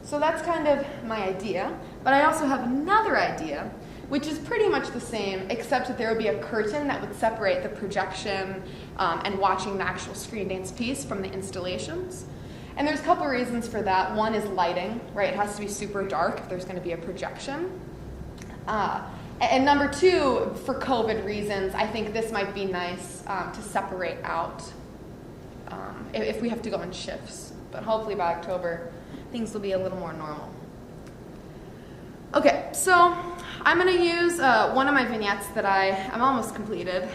So that's kind of my idea. But I also have another idea, which is pretty much the same, except that there would be a curtain that would separate the projection and watching the actual screen dance piece from the installations. And there's a couple reasons for that. One is lighting, right? It has to be super dark if there's going to be a projection. And number 2, for COVID reasons, I think this might be nice to separate out if we have to go in shifts. But hopefully by October, things will be a little more normal. Okay, so I'm going to use one of my vignettes that I'm almost completed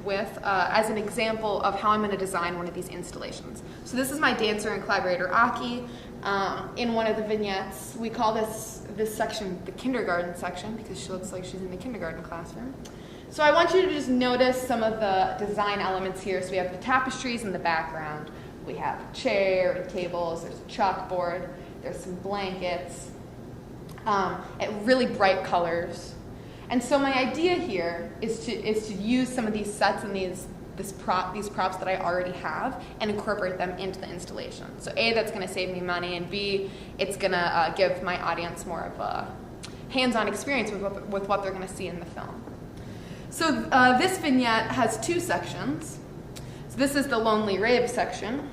with as an example of how I'm going to design one of these installations. So this is my dancer and collaborator Aki. In one of the vignettes, we call this section the kindergarten section because she looks like she's in the kindergarten classroom. So I want you to just notice some of the design elements here. So we have the tapestries in the background. We have a chair and tables. There's a chalkboard. There's some blankets. Really bright colors. And so my idea here is to use some of these sets and these props that I already have and incorporate them into the installation. So A, that's going to save me money, and B, it's going to give my audience more of a hands-on experience with what they're going to see in the film. So this vignette has 2 sections. So this is the Lonely Rave section,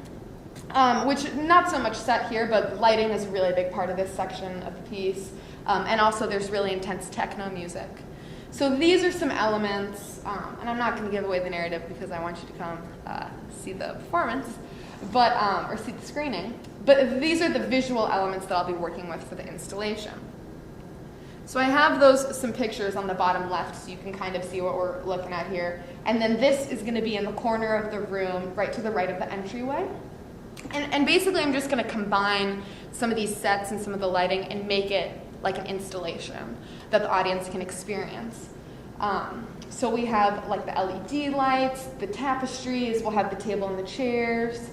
which not so much set here, but lighting is a really big part of this section of the piece. And also there's really intense techno music. So these are some elements, and I'm not going to give away the narrative because I want you to come see the performance, or see the screening. But these are the visual elements that I'll be working with for the installation. So I have some pictures on the bottom left so you can kind of see what we're looking at here. And then this is going to be in the corner of the room, right to the right of the entryway. And basically I'm just going to combine some of these sets and some of the lighting and make it like an installation that the audience can experience. So we have like the LED lights, the tapestries, we'll have the table and the chairs,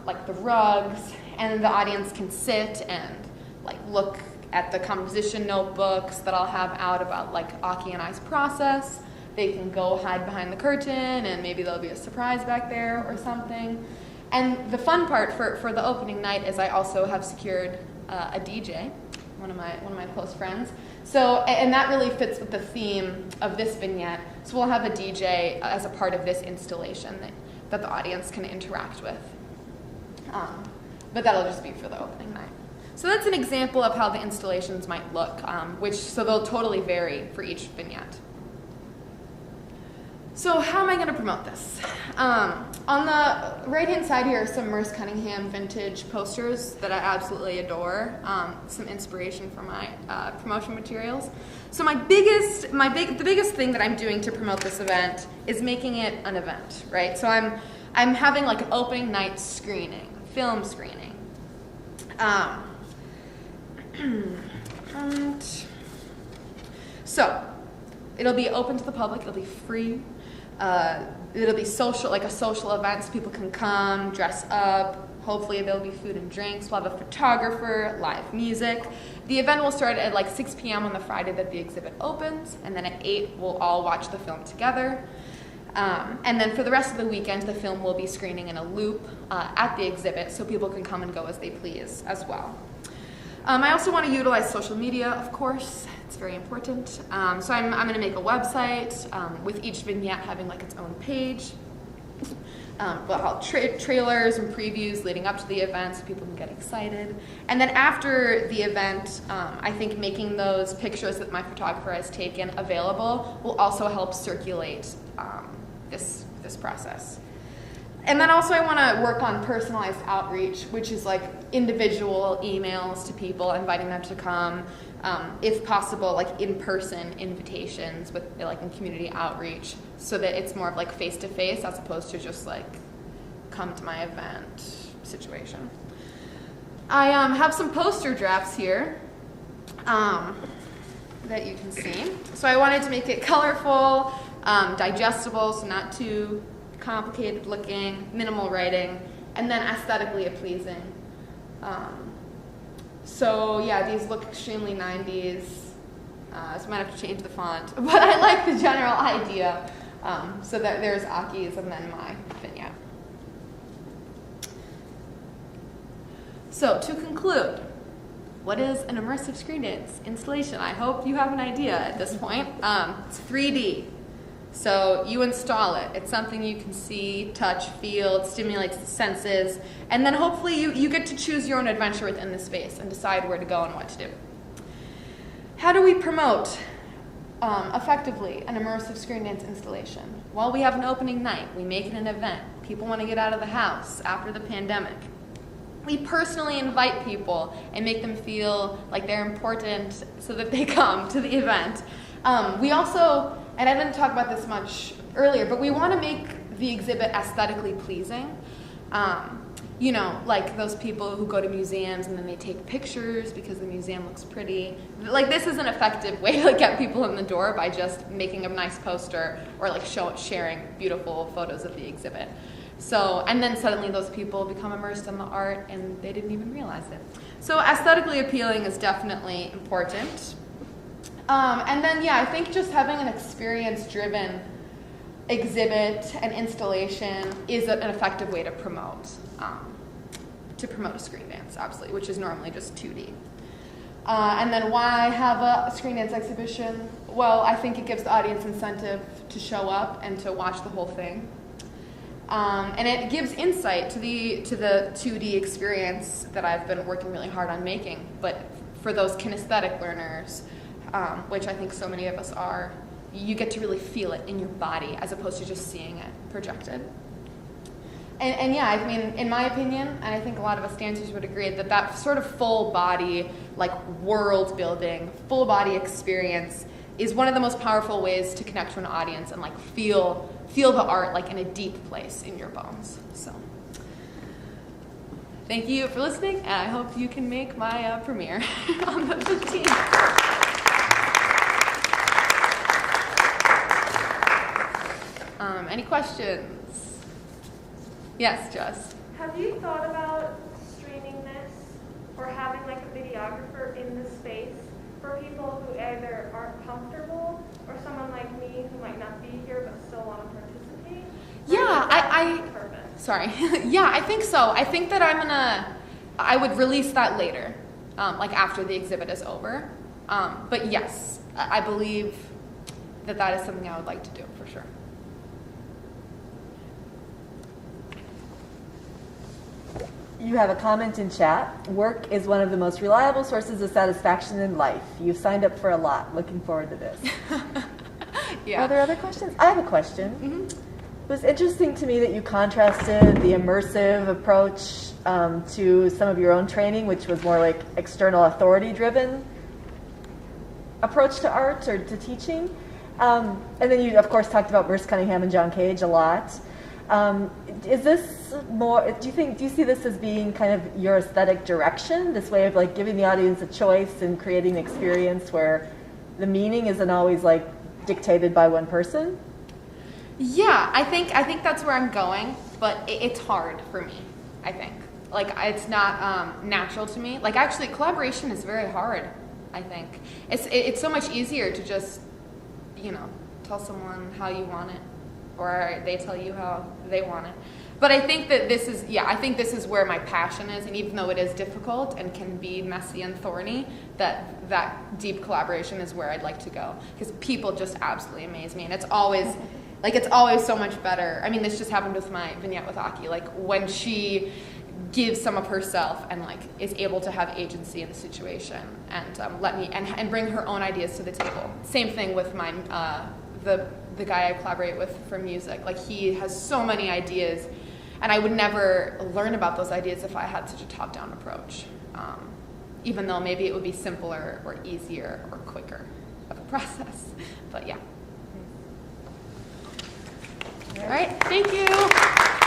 like the rugs, and the audience can sit and like look at the composition notebooks that I'll have out about like Aki and I's process. They can go hide behind the curtain and maybe there'll be a surprise back there or something. And the fun part for the opening night is I also have secured a DJ, one of my close friends. So, and that really fits with the theme of this vignette. So we'll have a DJ as a part of this installation that the audience can interact with. But that'll just be for the opening night. So that's an example of how the installations might look, so they'll totally vary for each vignette. So how am I going to promote this? On the right-hand side here are some Merce Cunningham vintage posters that I absolutely adore, some inspiration for my promotion materials. So the biggest thing that I'm doing to promote this event is making it an event, right? So I'm having like an opening night screening, film screening. So it'll be open to the public, it'll be free. It'll be social, like a social event, so people can come, dress up. Hopefully there'll be food and drinks. We'll have a photographer, live music. The event will start at like 6 p.m. on the Friday that the exhibit opens, and then at 8 we'll all watch the film together. And then for the rest of the weekend, the film will be screening in a loop at the exhibit, so people can come and go as they please as well. I also want to utilize social media, of course. It's very important. So I'm going to make a website with each vignette having like its own page. We'll have trailers and previews leading up to the event so people can get excited. And then after the event, I think making those pictures that my photographer has taken available will also help circulate this process. And then also I want to work on personalized outreach, which is like individual emails to people, inviting them to come, if possible, like in-person invitations with like in community outreach, so that it's more of like face-to-face as opposed to just like come to my event situation. I have some poster drafts here that you can see. So I wanted to make it colorful, digestible, so not too complicated looking, minimal writing, and then aesthetically pleasing. So yeah, these look extremely 90s, so I might have to change the font, but I like the general idea. So that there's Aki's and then my vignette. So to conclude, what is an immersive screen dance installation? I hope you have an idea at this point. It's 3D. So you install it. It's something you can see, touch, feel. It stimulates the senses. And then hopefully you get to choose your own adventure within the space and decide where to go and what to do. How do we promote effectively an immersive screen dance installation? Well, we have an opening night. We make it an event. People want to get out of the house after the pandemic. We personally invite people and make them feel like they're important so that they come to the event. We also, and I didn't talk about this much earlier, but we want to make the exhibit aesthetically pleasing. You know, like those people who go to museums and then they take pictures because the museum looks pretty. Like, this is an effective way to get people in the door by just making a nice poster or like sharing beautiful photos of the exhibit. So, and then suddenly those people become immersed in the art and they didn't even realize it. So aesthetically appealing is definitely important. And then, yeah, I think just having an experience-driven exhibit and installation is an effective way to promote a screen dance, absolutely, which is normally just 2D. And then why have a screen dance exhibition? Well, I think it gives the audience incentive to show up and to watch the whole thing. And it gives insight to the 2D experience that I've been working really hard on making. But for those kinesthetic learners, which I think so many of us are, you get to really feel it in your body as opposed to just seeing it projected. And yeah, I mean, in my opinion, and I think a lot of us dancers would agree, that sort of full body, like world building, full body experience is one of the most powerful ways to connect to an audience and like feel the art like in a deep place in your bones. So thank you for listening, and I hope you can make my premiere on the 15th. Any questions? Yes, Jess. Have you thought about streaming this or having like a videographer in the space for people who either aren't comfortable or someone like me who might not be here but still want to participate? Yeah, sorry. Yeah, I think so. I think that I would release that later, like after the exhibit is over. But yes, I believe that is something I would like to do for sure. You have a comment in chat. Work is one of the most reliable sources of satisfaction in life. You've signed up for a lot. Looking forward to this. Yeah. Are there other questions? I have a question. Mm-hmm. It was interesting to me that you contrasted the immersive approach to some of your own training, which was more like external authority-driven approach to art or to teaching. And then you, of course, talked about Bruce Cunningham and John Cage a lot. Is this more, do you see this as being kind of your aesthetic direction, this way of like giving the audience a choice and creating an experience where the meaning isn't always like dictated by one person? Yeah, I think that's where I'm going, but it's hard for me, I think. Like, it's not natural to me. Like, actually, collaboration is very hard, I think. It's so much easier to just, tell someone how you want it, or they tell you how they want it. But I think that this is where my passion is, and even though it is difficult and can be messy and thorny, that deep collaboration is where I'd like to go, because people just absolutely amaze me, and it's always so much better. I mean, this just happened with my vignette with Aki, like when she gives some of herself and like is able to have agency in the situation and let me and bring her own ideas to the table. Same thing with my the guy I collaborate with for music. Like, he has so many ideas, and I would never learn about those ideas if I had such a top-down approach. Even though maybe it would be simpler or easier or quicker of a process. But yeah. All right, thank you.